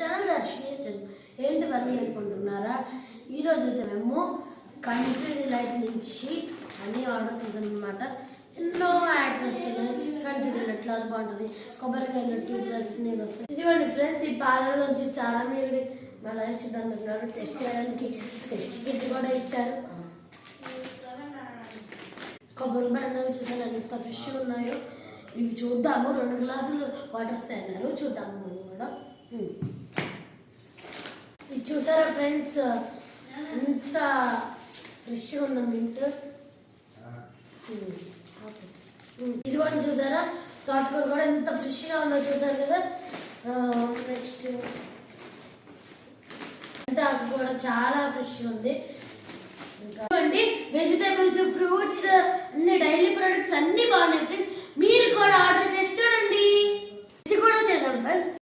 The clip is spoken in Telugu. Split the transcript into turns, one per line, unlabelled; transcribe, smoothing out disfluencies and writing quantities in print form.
ఛానల్ దర్శిని ఏంటి పని అనుకుంటున్నారా? ఈరోజు అయితే మేము కంట్రీ డిలైట్ నుంచి అన్నీ ఆర్డర్ చేసాం అనమాట. ఎన్నో యాడ్స్ వస్తున్నాయి. కంట్రీ డిలైట్లో అది బాగుంటుంది, కొబ్బరికాయ టూత్ బ్రష్ నేను వస్తాయి. ఇదిగోండి ఫ్రెండ్స్, ఈ పాలలోంచి చాలా మీరు మళ్ళీ ఇచ్చిద్దామన్నారు. టెస్ట్ చేయడానికి టెస్ట్ కిట్ కూడా ఇచ్చారు. కొబ్బరి బండలు చూసాను ఎంత ఫిష్ ఉన్నాయో. ఇవి చూద్దాము. 2 గ్లాసులు వాటర్ వస్తాయి అన్నారు, చూద్దాము మనం కూడా. ఇది చూసారా ఫ్రెండ్స్, ఎంత ఫ్రెష్గా ఉందో మింట్. ఇది కూడా చూసారా, తోటకూర కూడా ఎంత ఫ్రెష్గా ఉందో చూసారు కదా. నెక్స్ట్ ఆకు కూడా చాలా ఫ్రెష్గా ఉంది. ఇంకా వెజిటేబుల్స్, ఫ్రూట్స్ అన్ని డైలీ ప్రొడక్ట్స్ అన్నీ బాగున్నాయి ఫ్రెండ్స్. మీరు కూడా ఆర్డర్